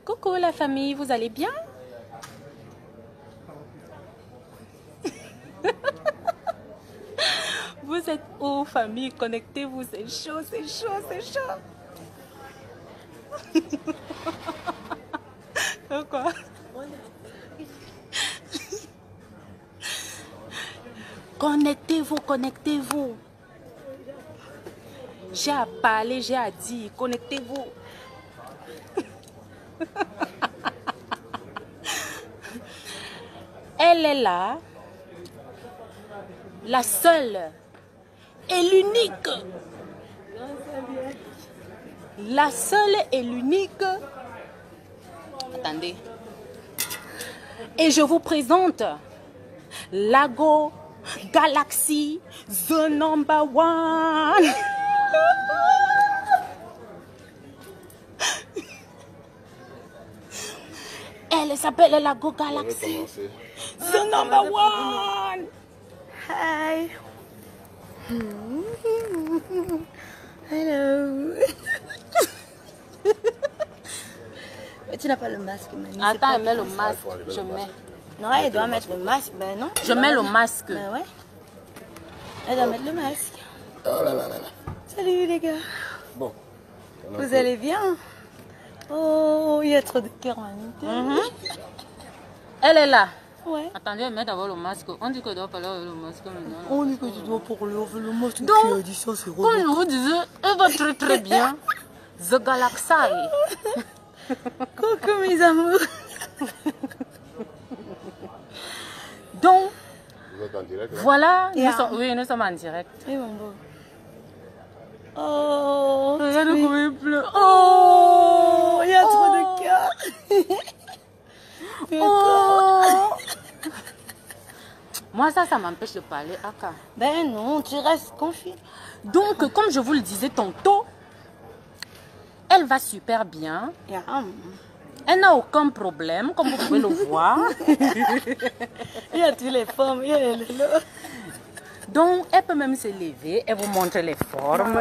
Coucou la famille, vous allez bien? Vous êtes où famille? Connectez-vous, c'est chaud, c'est chaud, c'est chaud. Quoi? Connectez-vous, connectez-vous. J'ai à parler, j'ai à dire, connectez-vous. Elle est là, la seule et l'unique. La seule et l'unique. Attendez. Et je vous présente Lago Galaxy, the number one. Elle s'appelle Lago Galaxy, the number one. Hi. Hello. Mais tu n'as pas le masque, Mani. Attends, elle met le masque. Je mets. Non, elle doit mettre le masque. Ben non. Je mets le masque. Ben ouais. Elle doit mettre le masque. Salut les gars. Bon. Vous allez bien? Oh, il y a trop de cœur, Mani. Elle est là. Ouais. Attendez, elle met d'abord le masque. On dit que doit parler avec le masque maintenant. On dit que tu dois parler avec le masque. Donc, tu as dit ça, c'est comme je vous disais, elle va très très bien. The Galaxy. Coucou mes amours. Donc, Vous êtes en direct là? voilà, Yeah. nous sommes en direct. Et mon beau. Oh. Regarde comment il pleut. Oh, il y a trop de cœur. Oh. Moi, ça m'empêche de parler. Aka. Ben non, tu restes confiant. Donc, comme je vous le disais tantôt, elle va super bien. Yeah. Elle n'a aucun problème, comme vous pouvez le voir. Il y a toutes les formes. Il y a les... Donc, elle peut même se lever et vous montrer les formes.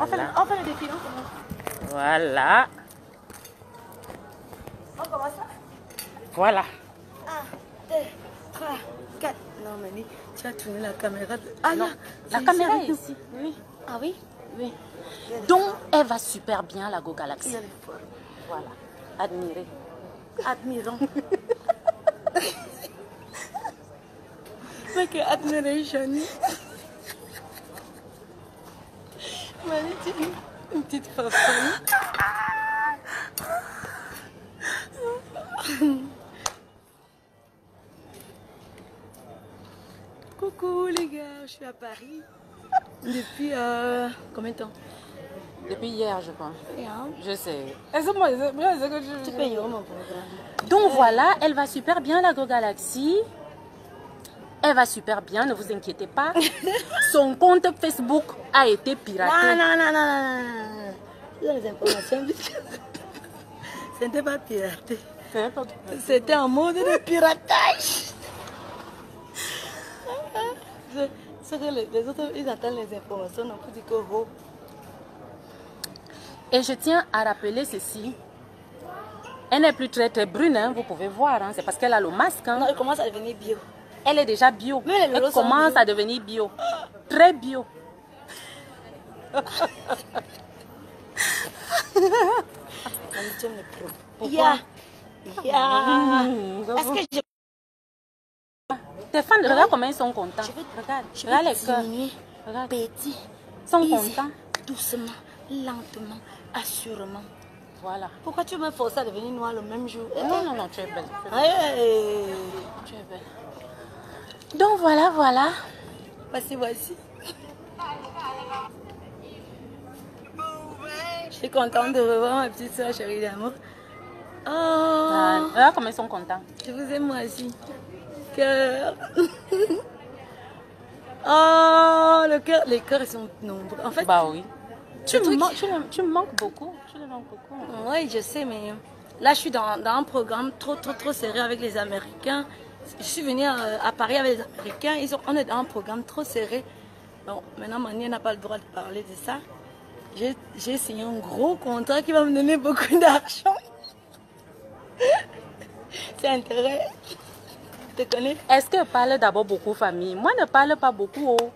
On fait le défi, non? Voilà. On commence ça? Voilà. 1, 2, 3, 4. Non, Mani, tu as tourné la caméra. Ah non, La caméra est ici. Oui. Ah oui? Oui. Donc, elle va super bien, la Go Galaxy. Il y a les formes. Voilà. Admirez. Admirons. Like admiration. Mani, tu es une petite fafane. Coucou les gars, je suis à Paris depuis combien de temps? Depuis hier, je pense. Yeah. Je sais. Tu payes mon programme. Donc voilà, elle va super bien, la Go Galaxy. Elle va super bien, ne vous inquiétez pas. Son compte Facebook a été piraté. Non. Tu as les informations. Ce n'était pas piraté. C'était en mode de piratage. Ce que les autres, ils attendent les informations, donc ils disent que oh. Et je tiens à rappeler ceci. Elle n'est plus très très brune, hein, vous pouvez voir. Hein, c'est parce qu'elle a le masque. Hein. Non, elle commence à devenir bio. Elle est déjà bio. Mais les Elle lolos sont commence bio. à devenir bio. Très bio. Yeah. Est-ce que je Tes fans, regarde comment ils sont contents. Regarde, je regarde vais les cœurs. diminuer Regarde, petit, ils sont easy, contents. doucement, lentement, assurément. Voilà. Pourquoi tu me forces à devenir noire le même jour? Non, tu es belle. Hey. Tu es belle. Donc voilà. Voici. Je suis contente de revoir ma petite soeur chérie d'amour. Oh, Regarde comment ils sont contents. je vous aime moi aussi. Cœur. Oh, le cœur, les cœurs ils sont nombreux. En fait, Bah oui. Tu truc- me manques beaucoup. Tu le manques beaucoup. oui, je sais, mais là, je suis dans un programme trop serré avec les Américains. Je suis venue à Paris avec les Américains. On est dans un programme trop serré. Bon, maintenant, Mani n'a pas le droit de parler de ça. j'ai signé un gros contrat qui va me donner beaucoup d'argent. C'est intérêt. Tu te connais? Est-ce que parle d'abord beaucoup famille? Moi, ne parle pas beaucoup. Oh.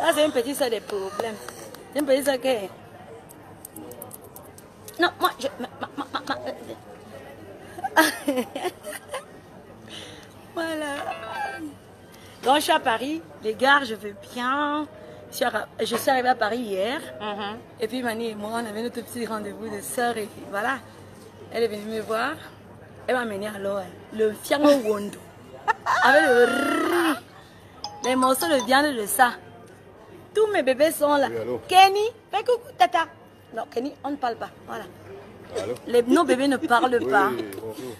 Ah, c'est un petit ça des problèmes. C'est un petit ça que... Non, moi, je... Voilà. Donc, je suis à Paris. Les gars, je vais bien. Je suis arrivée à Paris hier. Et puis, Mani et moi, on avait notre petit rendez-vous de sœur. Et puis, voilà. Elle est venue me voir. Elle m'a amené alors le fiango wondo. Avec le riz. Les morceaux de viande de ça. Tous mes bébés sont là. Oui, Kenny, fais coucou, tata. Non, Kenny, on ne parle pas. Voilà. Nos bébés ne parlent pas. Bonjour.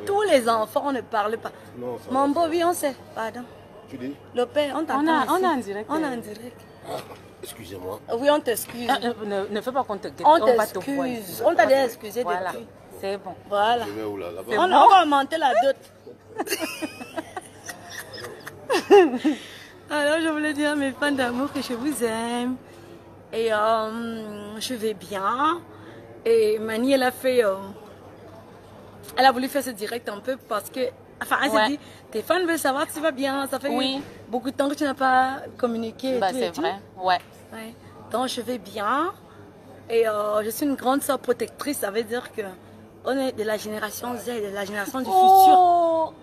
Tous les enfants ne parlent pas. Non, ça Mon beau, oui, on sait. Pardon. Tu dis? Le père, on t'entend. On est en direct. On est en direct. Ah, excusez-moi. Oui, on t'excuse. Ne fais pas qu'on te guette. On va te voir. t'excuse. On t'a déjà excusé Voilà. depuis. C'est bon. Voilà. Je vais où là? Là-bas? On va augmenter la dot. Alors, je voulais dire à mes fans d'amour que je vous aime. Et je vais bien. Et Mani, elle a fait... elle a voulu faire ce direct un peu parce que... Enfin, elle s'est dit, tes fans veulent savoir si tu vas bien. Ça fait beaucoup de temps que tu n'as pas communiqué. Bah, c'est vrai. Ouais. Donc, je vais bien. Et je suis une grande sœur protectrice. Ça veut dire que on est de la génération Z, de la génération du futur.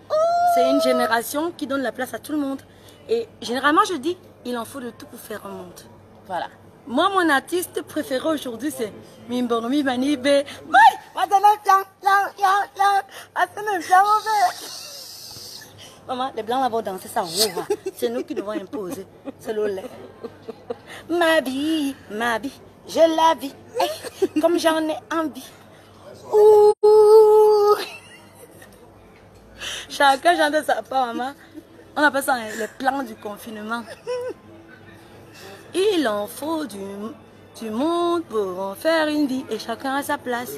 C'est une génération qui donne la place à tout le monde. Et généralement, je dis, il en faut de tout pour faire un monde. Voilà. Moi, mon artiste préféré aujourd'hui, c'est Mimboromi Manibe. Maman, les blancs là vont danser ça. C'est nous qui devons imposer. C'est le lait. Ma vie, je la vis. Comme j'en ai envie. Ouh. Chacun chante sa part, maman. On appelle ça les plans du confinement. Il en faut du monde pour en faire une vie et chacun a sa place.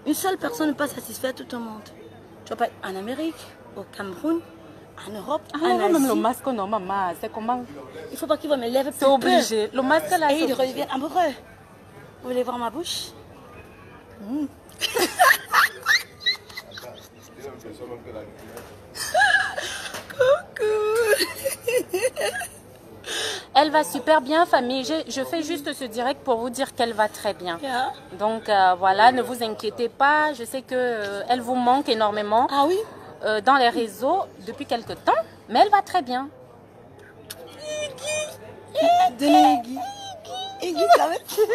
Une seule personne ne peut pas satisfaire tout le monde. Tu vas pas être en Amérique, au Cameroun, en Europe, en Asie. Même le masque, non, maman, c'est comment? Il faut pas qu'il va me lève. C'est obligé. Le masque là, et il revient amoureux. Vous voulez voir ma bouche? Elle va super bien, famille. Je fais juste ce direct pour vous dire qu'elle va très bien. Donc voilà, ne vous inquiétez pas. Je sais que elle vous manque énormément. Ah oui? Dans les réseaux depuis quelque temps, mais elle va très bien. Iggy, ça veut dire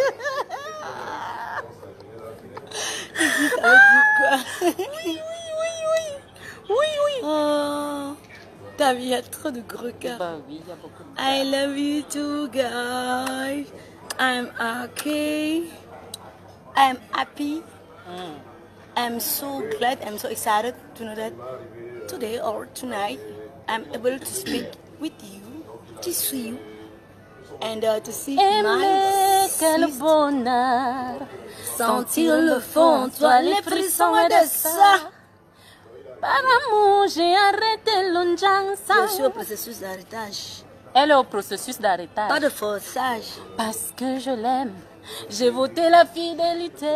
quoi? Oui. Oh, ta vie a trop de gros cœurs. Bah oui, il y a beaucoup de... I love you too, guys. I'm okay. I'm happy. I'm so glad. I'm so excited to know that today or tonight I'm able to speak with you, to see you, and to see my quel bonheur. Sentir le fond, toi les frissons de ça. Par amour, j'ai arrêté l'onjansa. Je suis au processus d'arrêtage. Elle est au processus d'arrêtage. Pas de forçage. Parce que je l'aime. J'ai voté la fidélité.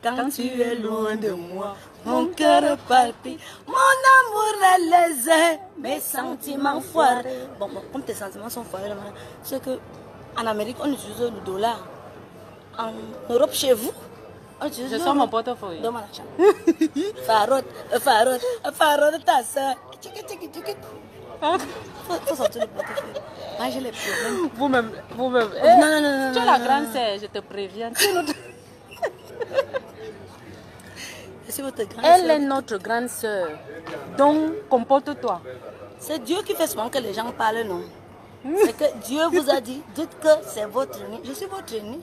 Quand tu es loin de moi, mon cœur palpite, mon amour est lésé, mes sentiments foirés. Bon, comme tes sentiments sont foirés, c'est que en Amérique, on utilise le dollar. En Europe, chez vous, on utilise je sors mon portefeuille. Donne-moi l'argent. Farotte, ta soeur. Faut sortir le portefeuille. Moi, j'ai les problèmes. Vous-même. Non. Tu es la grande sœur, je te préviens. Elle est notre grande sœur. Donc, comporte-toi. C'est Dieu qui fait souvent que les gens parlent, non? C'est que Dieu vous a dit, dites que c'est votre nid. Je suis votre nid.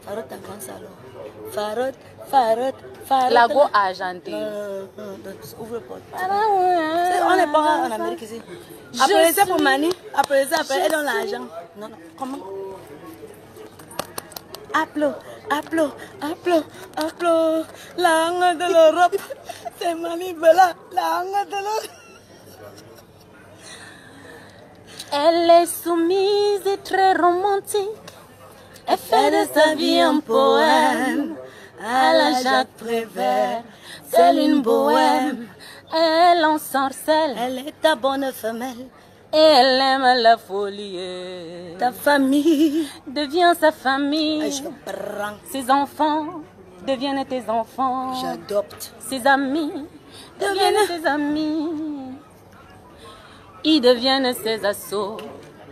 Farotte, ta grande sœur. Farotte. La go argentée. Ouvre le porte. On n'est pas en Amérique ici. Appelez ça pour Mani. Appelez ça, elle donne l'argent. Non, comment? Langue de l'Europe. C'est Manibela, langue de l'Europe. Elle est soumise et très romantique. Elle fait de sa vie un poème. À la Jacques Prévert, c'est une bohème. Elle ensorcelle. Elle est ta bonne femelle. Et elle aime la folie. Ta famille devient sa famille. je prends. Ses enfants deviennent tes enfants. J'adopte. Ses amis deviennent tes amis. Ils deviennent ses assauts.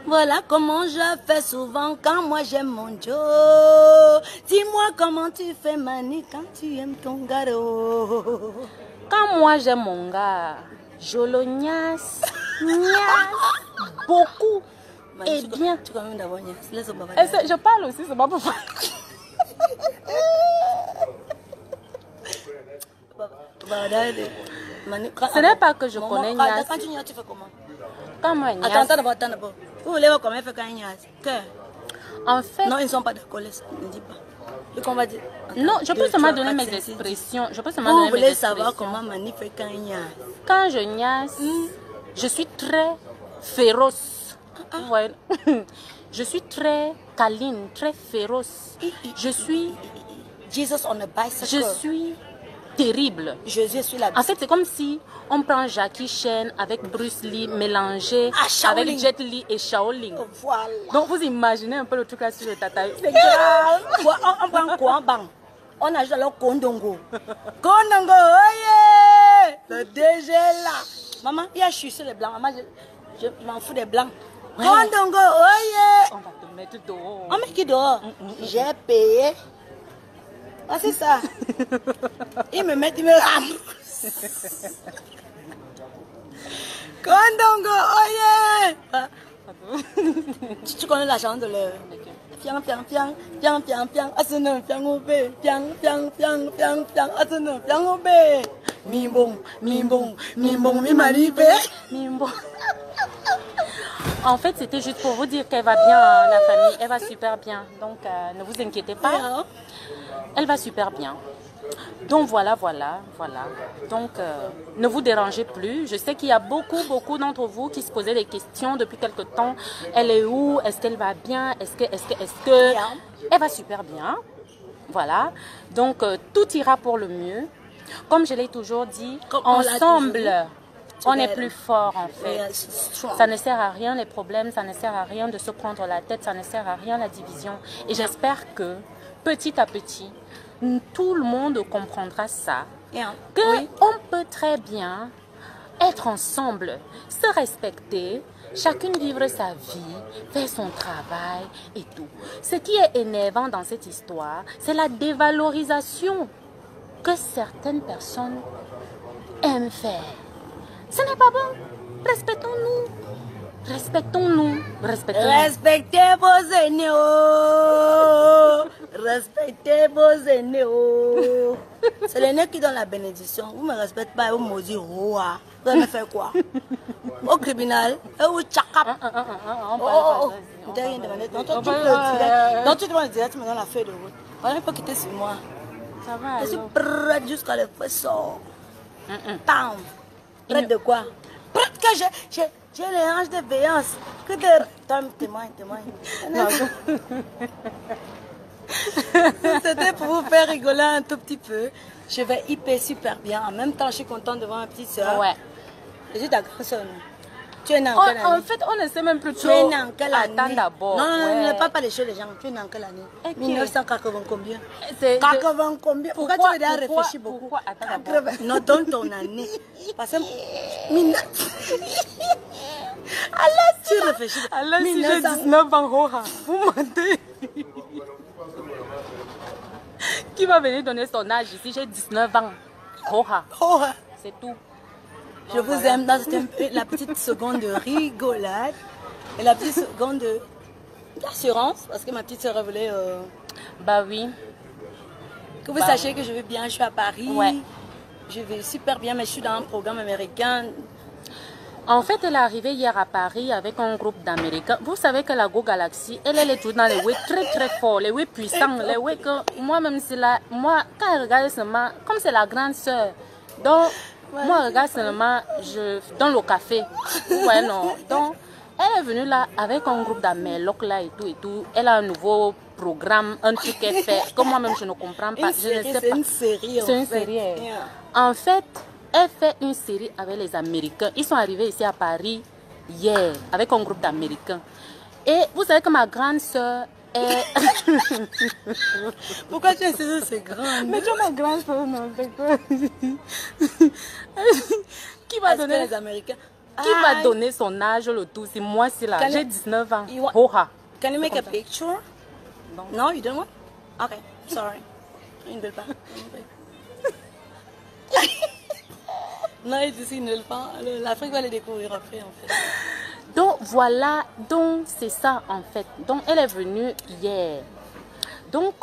Voilà comment je fais souvent quand moi j'aime mon Joe. Dis-moi comment tu fais Mani quand tu aimes ton garo. Quand moi j'aime mon gars, je le niasse beaucoup. Mani, Et bien. Tu connais d'abord niasse. Laisse-moi Je parle aussi, c'est pas pour moi. Ce n'est pas que je connais niasse. Quand tu niasse, tu fais comment? Quand moi niasse. Attends d'abord. Vous voulez voir comment elle fait quand elle niasse? En fait. Non, ils ne sont pas d'accord, ne dis pas. Donc on va dire. Non, je peux seulement donner mes expressions. Vous voulez savoir comment Mani fait quand elle niasse? Quand je niasse, je suis très féroce. Vous voyez? Je suis très câline, très féroce. Je suis. Jesus on a bicycle. Je suis terrible. Jésus sur la. En fait, c'est comme si on prend Jackie Chan avec Bruce Lee mélangé avec Jet Li et Shaolin. Voilà. Donc vous imaginez un peu le truc là sur le tata. C'est grave. On prend quoi, bang? On ajoute alors Kondongo. Kondongo, oye! Le DG là. Maman, il y a chussé les blancs. Maman, je m'en fous des blancs. Ouais. Kondongo, oye! On va te mettre dehors. On met qui dehors? J'ai payé. Ah, c'est ça. Ils me mettent, ils me rament. Kondongo, oye! Tu connais la chanson de le. Piang, piang, piang, piang, piang, piang, asana, piang, obé, piang, piang, piang, piang, piang, asana, piang, obé. Mimbong, mimbong, mimbong, mimaribe. Mimbong. En fait, c'était juste pour vous dire qu'elle va bien, la famille. Elle va super bien. Donc, ne vous inquiétez pas. Elle va super bien. Donc, voilà. Donc, ne vous dérangez plus. Je sais qu'il y a beaucoup d'entre vous qui se posaient des questions depuis quelque temps. Elle est où? Est-ce qu'elle va bien? Est-ce que... Elle va super bien. Voilà. Donc, tout ira pour le mieux. Comme je l'ai toujours dit, ensemble... On est plus fort en fait. Ça ne sert à rien les problèmes, ça ne sert à rien de se prendre la tête, ça ne sert à rien la division. Et j'espère que petit à petit, tout le monde comprendra ça. Qu'on peut très bien être ensemble, se respecter, chacune vivre sa vie, faire son travail et tout. Ce qui est énervant dans cette histoire, c'est la dévalorisation que certaines personnes aiment faire. Ce n'est pas bon. Respectons-nous. Respectez vos aînés. Respectez vos aînés. C'est l'aîné qui donne la bénédiction. Vous ne me respectez pas, vous me dites, vous allez me faire quoi? Au tribunal, vous tchakap. Donc tu demandes direct, tu me donnes la feuille de route. Voilà, il faut quitter sur moi. Ça va. Je suis prête jusqu'à le faire. Tam. Prête de quoi? Prête que j'ai les hanches de béance. Que de... Témoigne. C'était pour vous faire rigoler un tout petit peu. Je vais hyper super bien. En même temps, je suis contente de voir ma petite soeur. Ouais. Je suis ta grande soeur. Tu es né en quelle année? En fait, on ne sait même plus trop. Tu es né en quelle année? Attends d'abord. Non, ne parle pas des choses des gens. Tu es né en quelle année? 1980 combien? 80 combien? Pourquoi tu veux réfléchir beaucoup? Pourquoi? Attends d'abord. Non, donne ton année. Parce que... tu réfléchis. Alors si j'ai 19 ans, vous mentez. Qui va venir donner son âge ici? J'ai 19 ans. C'est tout. Je vous aime dans la petite seconde de rigolade et la petite seconde d'assurance parce que ma petite soeur voulait bah oui. Que vous sachiez que je vais bien, je suis à Paris. Ouais. Je vais super bien, mais je suis dans un programme américain. En fait, elle est arrivée hier à Paris avec un groupe d'Américains. Vous savez que la Go Galaxy, elle est toujours dans les way très très forts, les way puissants, les way que moi-même, c'est là. Moi, quand elle regarde seulement, comme c'est la grande sœur, donc moi, je regarde seulement, je dans le café. Ouais, non. Donc, elle est venue là avec un groupe d'Améloc là et tout et tout. Elle a un nouveau programme, un truc qu'elle fait, que moi-même je ne comprends pas. Je ne sais pas. C'est une série. C'est une série. En fait, elle fait une série avec les Américains. Ils sont arrivés ici à Paris hier avec un groupe d'Américains. Et vous savez que ma grande soeur est... Pourquoi tu as essayé de c'est grande? Mais tu as ma grande soeur, non, c'est quoi? Qui va donner les Américains? Qui va donner son âge le tout? C'est moi, c'est là. J'ai 19 ans. Oha. Can you make a picture? No, you don't want? Okay, sorry. Ils ne veulent pas. Non, ils ne veulent pas. L'Afrique va les découvrir après, en fait. Donc, voilà. Donc, c'est ça, en fait. Donc, elle est venue hier. Donc,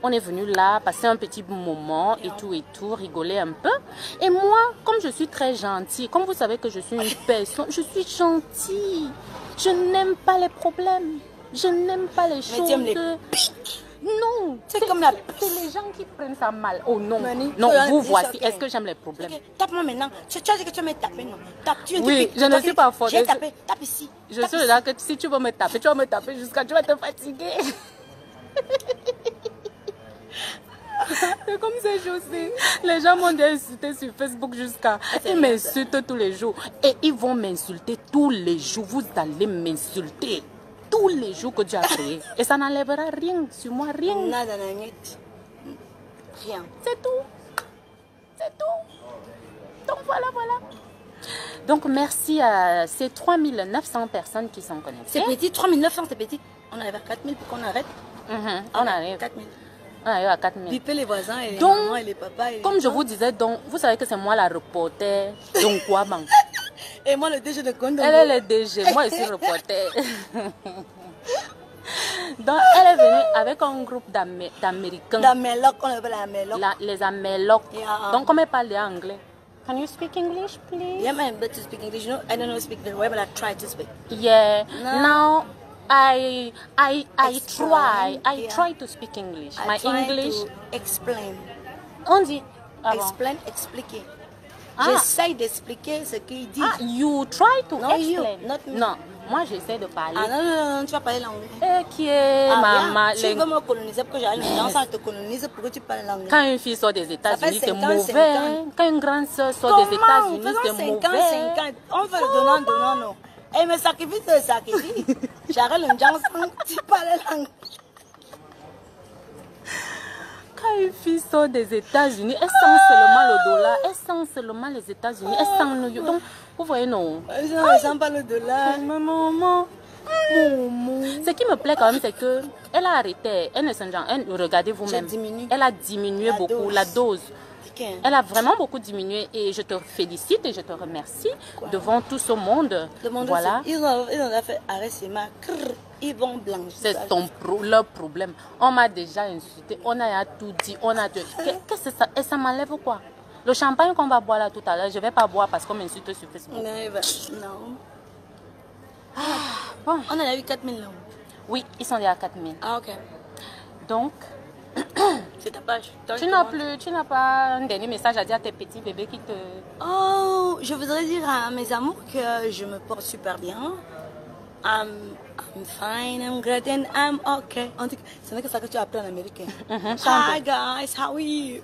on est venu là, passer un petit moment et tout, rigoler un peu. Et moi, comme je suis très gentille, comme vous savez que je suis une personne, je suis gentille. Je n'aime pas les problèmes. Je n'aime pas les choses. Mais tu aimes les pics. Non, c'est comme la... C'est les gens qui prennent ça mal. Oh non, Mani, non, vous voici. Est-ce que j'aime les problèmes? Okay. Tape-moi maintenant. Tu as dit que tu vas me taper, non? Tape, oui, je ne suis pas forte. J'ai tapé, tape ici. Je suis là que si tu veux me taper, tu vas me taper jusqu'à tu vas te fatiguer. C'est comme c'est chaussé. Les gens m'ont insulté sur Facebook jusqu'à... Ils m'insultent tous les jours. Et ils vont m'insulter tous les jours. Vous allez m'insulter tous les jours que tu as créé. Et ça n'enlèvera rien sur moi, rien. Nada, rien. C'est tout. C'est tout. Donc voilà, voilà. Donc merci à ces 3900 personnes qui sont connectées. C'est petit, 3900, c'est petit. On arrive à 4000 pour qu'on arrête. On arrive. 4000. On arrive à 4000. Piper les voisins et les mamans et les papas. Et comme je vous disais, donc, vous savez que c'est moi la reporter. Donc quoi, man? Et moi le DG de Condom. Elle est le DG, moi je suis reporter. Donc elle est venue avec un groupe d'Américains. D'Améloc, on appelle Améloc. Les Améloc. Donc comme elle parle anglais. Can you speak English, please? Yeah, I'm able to speak English. You know, I don't know speak very well, but I try to speak. Yeah. No. Now I try to speak English. My English. To explain. On dit. Explain, expliquer. J'essaie d'expliquer ce qu'il dit. Ah, you try to no, explain. You, not me. Non, moi j'essaie de parler. Ah non, tu vas parler l'anglais. Qui est maman? Tu veux me coloniser pour que j'aille dans ça, te colonise pour que tu parles l'anglais. Quand une fille sort des États-Unis, c'est mauvais. Quand une grande soeur sort des États-Unis, c'est mauvais. 50, on fait le donnant, non. Et me sacrifie, c'est sacrifie. J'arrête le Johnson, tu parles l'anglais. Quand une fille sort des États-Unis, elle sent seulement le dollar, elle sent seulement les États-Unis, elle sent New York. Donc, vous voyez, non. Elle sent pas le dollar. Maman. Ce qui me plaît quand même, c'est que elle a arrêté. Elle ne s'en regardez vous-même. Elle a diminué beaucoup la dose. Elle a vraiment beaucoup diminué et je te félicite et je te remercie devant tout ce monde. Voilà. Ils ont fait arrêt ma ils vont blanchir. C'est leur problème. On m'a déjà insulté, on a tout dit, on a tout. Qu'est-ce que c'est ça? Et ça m'enlève quoi? Le champagne qu'on va boire là tout à l'heure, je ne vais pas boire parce qu'on m'insulte sur Facebook. Non. Bon. On en a eu 4000 là. Oui, ils sont déjà à 4000. Ah, ok. Donc, c'est ta page. Tu n'as pas un dernier message à dire à tes petits bébés qui te... Oh, je voudrais dire à mes amours que je me porte super bien. I'm fine, I'm good and I'm okay. En tout cas, ce n'est que ça que tu as appris en américain. Hi guys, how are you?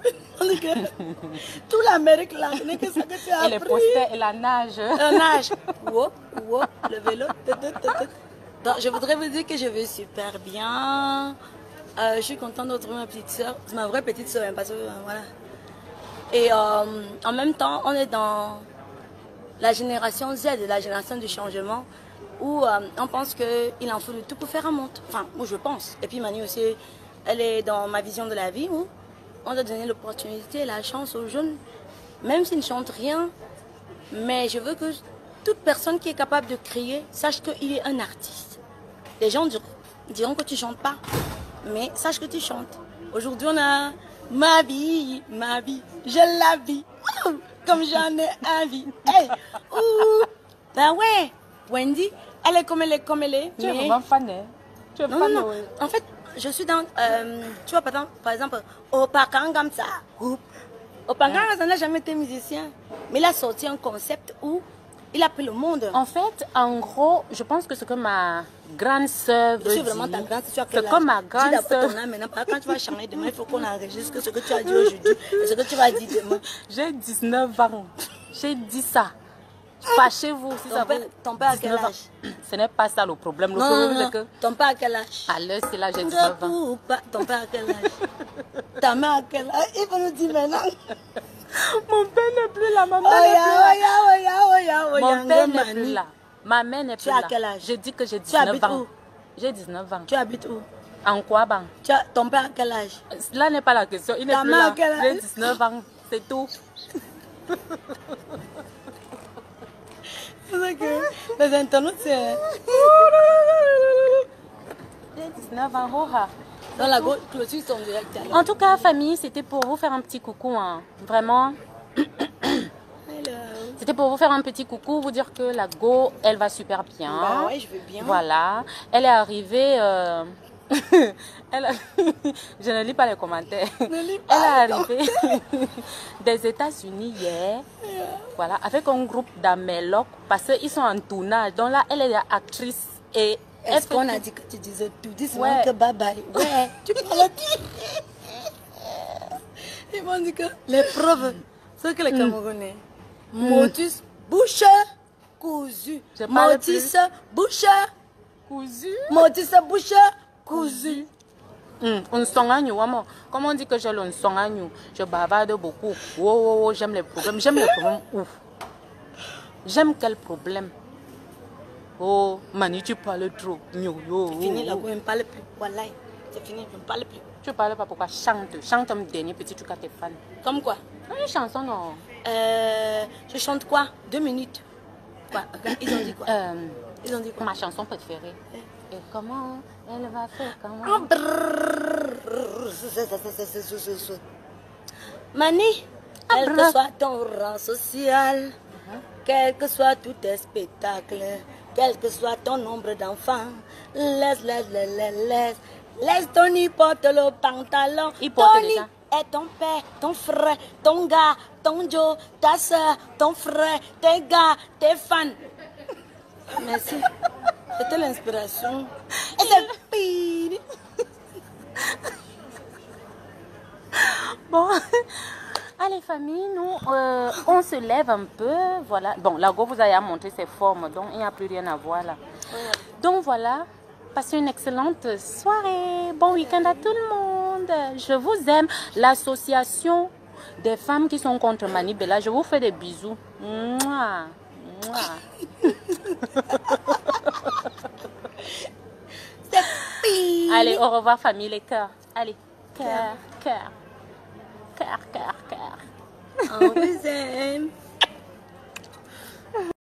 Tout l'Amérique là, ce n'est que ça que tu as appris. Et les posters et la nage. La nage. Whoop, whoop, le vélo. Donc, je voudrais vous dire que je vais super bien. Je suis contente de retrouver ma petite soeur. C'est ma vraie petite soeur, parce que voilà. Et en même temps, on est dans la génération Z, la génération du changement, où on pense qu'il en faut de tout pour faire un monde. Enfin, moi je pense. Et puis Mani aussi, elle est dans ma vision de la vie, où on doit donner l'opportunité, la chance aux jeunes, même s'ils ne chantent rien. Mais je veux que toute personne qui est capable de créer sache qu'il est un artiste. Les gens diront que tu ne chantes pas, mais sache que tu chantes. Aujourd'hui, on a ma vie, je la vis, comme j'en ai envie. Hey, Ben ouais, Wendy, elle est comme elle est, comme elle est. Tu es mais... vraiment fan, hein? Tu es Non, fan, non, non. ouais. En fait, je suis dans... tu vois, par exemple, Opakangamsa. Opakangamsa n'a jamais été musicien. Mais il a sorti un concept où il a pris le monde. En fait, en gros, je pense que ce que ma grande sœur veut Je suis dire... vraiment ta grande sœur. C'est comme ma grande sœur... Maintenant, quand tu vas changer demain, il faut qu'on enregistre ce que tu as dit aujourd'hui et ce que tu vas dire demain. J'ai 19 ans. J'ai dit ça. Fâchez-vous si ça vous... Ton père à quel âge? Ce n'est pas ça le problème. Le Non, problème, non, c'est non. que... Ton père à quel âge? À l'heure, c'est là, j'ai 19 ans. Ton père à quel âge? Ta mère à quel âge? Il faut nous dire maintenant. Mon père n'est plus là, ma mère n'est plus là. Mon père n'est plus là. Ma mère n'est plus là. Tu as quel âge? J'ai dit que j'ai Tu habites 19 ans. où? J'ai 19 ans. Tu habites où? En quoi, ban? Ton père à quel âge? Là n'est pas la question. Il n'est Ta plus mère à là. quel âge? J'ai 19 ans. C'est tout. C'est que les internautes, c'est... J'ai 19 ans. Oh, ah. Dans la clôture, son direct. En tout cas, famille, c'était pour vous faire un petit coucou. Hein. Vraiment. C'était pour vous faire un petit coucou, vous dire que la Go, elle va super bien. Bah ouais, je vais bien. Voilà. Elle est arrivée... Je ne lis pas les commentaires. Elle est arrivée des États-Unis hier. Voilà, avec un groupe d'Ameloc. Parce qu'ils sont en tournage. Donc là, elle est actrice et... Est-ce qu'on a dit que tu disais tout? Dis-moi Ouais. que bye bye. Ouais, tu parles tout. Ils m'ont dit que les preuves, c'est que les Camerounais. Motus, bouche, cousu. Je parle Motus, bouche, Cousu. motus, bouche, cousu. Un songagnou, comme on dit que j'ai le songagnou, je bavarde beaucoup. Oh, j'aime les problèmes. J'aime les problèmes ouf. J'aime quel problème? Oh, Mani, tu parles trop. Fini la go, je ne parle plus. Voilà, c'est fini, je ne parle plus. Tu parles pas pourquoi? Chante. Chante un dernier petit truc à tes fans. Comme quoi? Une chanson, non? Je chante quoi? 2 minutes. Quoi? Ils ont dit quoi? Ils ont dit quoi? Ma chanson préférée. Et comment elle va faire? Comment? Mani, quel que soit ton rang social, quel que soit tous tes spectacles, quel que soit ton nombre d'enfants, laisse Tony porter le pantalon. Il porte Tony déjà. est ton père, ton frère, ton gars, ton Joe, ta soeur, ton frère, tes gars, tes fans. Merci. C'était l'inspiration. Et c'est pire. Bon, allez famille, nous on se lève un peu, voilà. Bon, la go vous a montré ses formes, donc il n'y a plus rien à voir là. Donc voilà, passez une excellente soirée, bon week-end à tout le monde. Je vous aime, l'association des femmes qui sont contre Mani Bella, je vous fais des bisous. Mouah, mouah. C'est pire. Allez, au revoir famille, les cœurs. Allez, cœur, cœur. Cœur. On vous aime.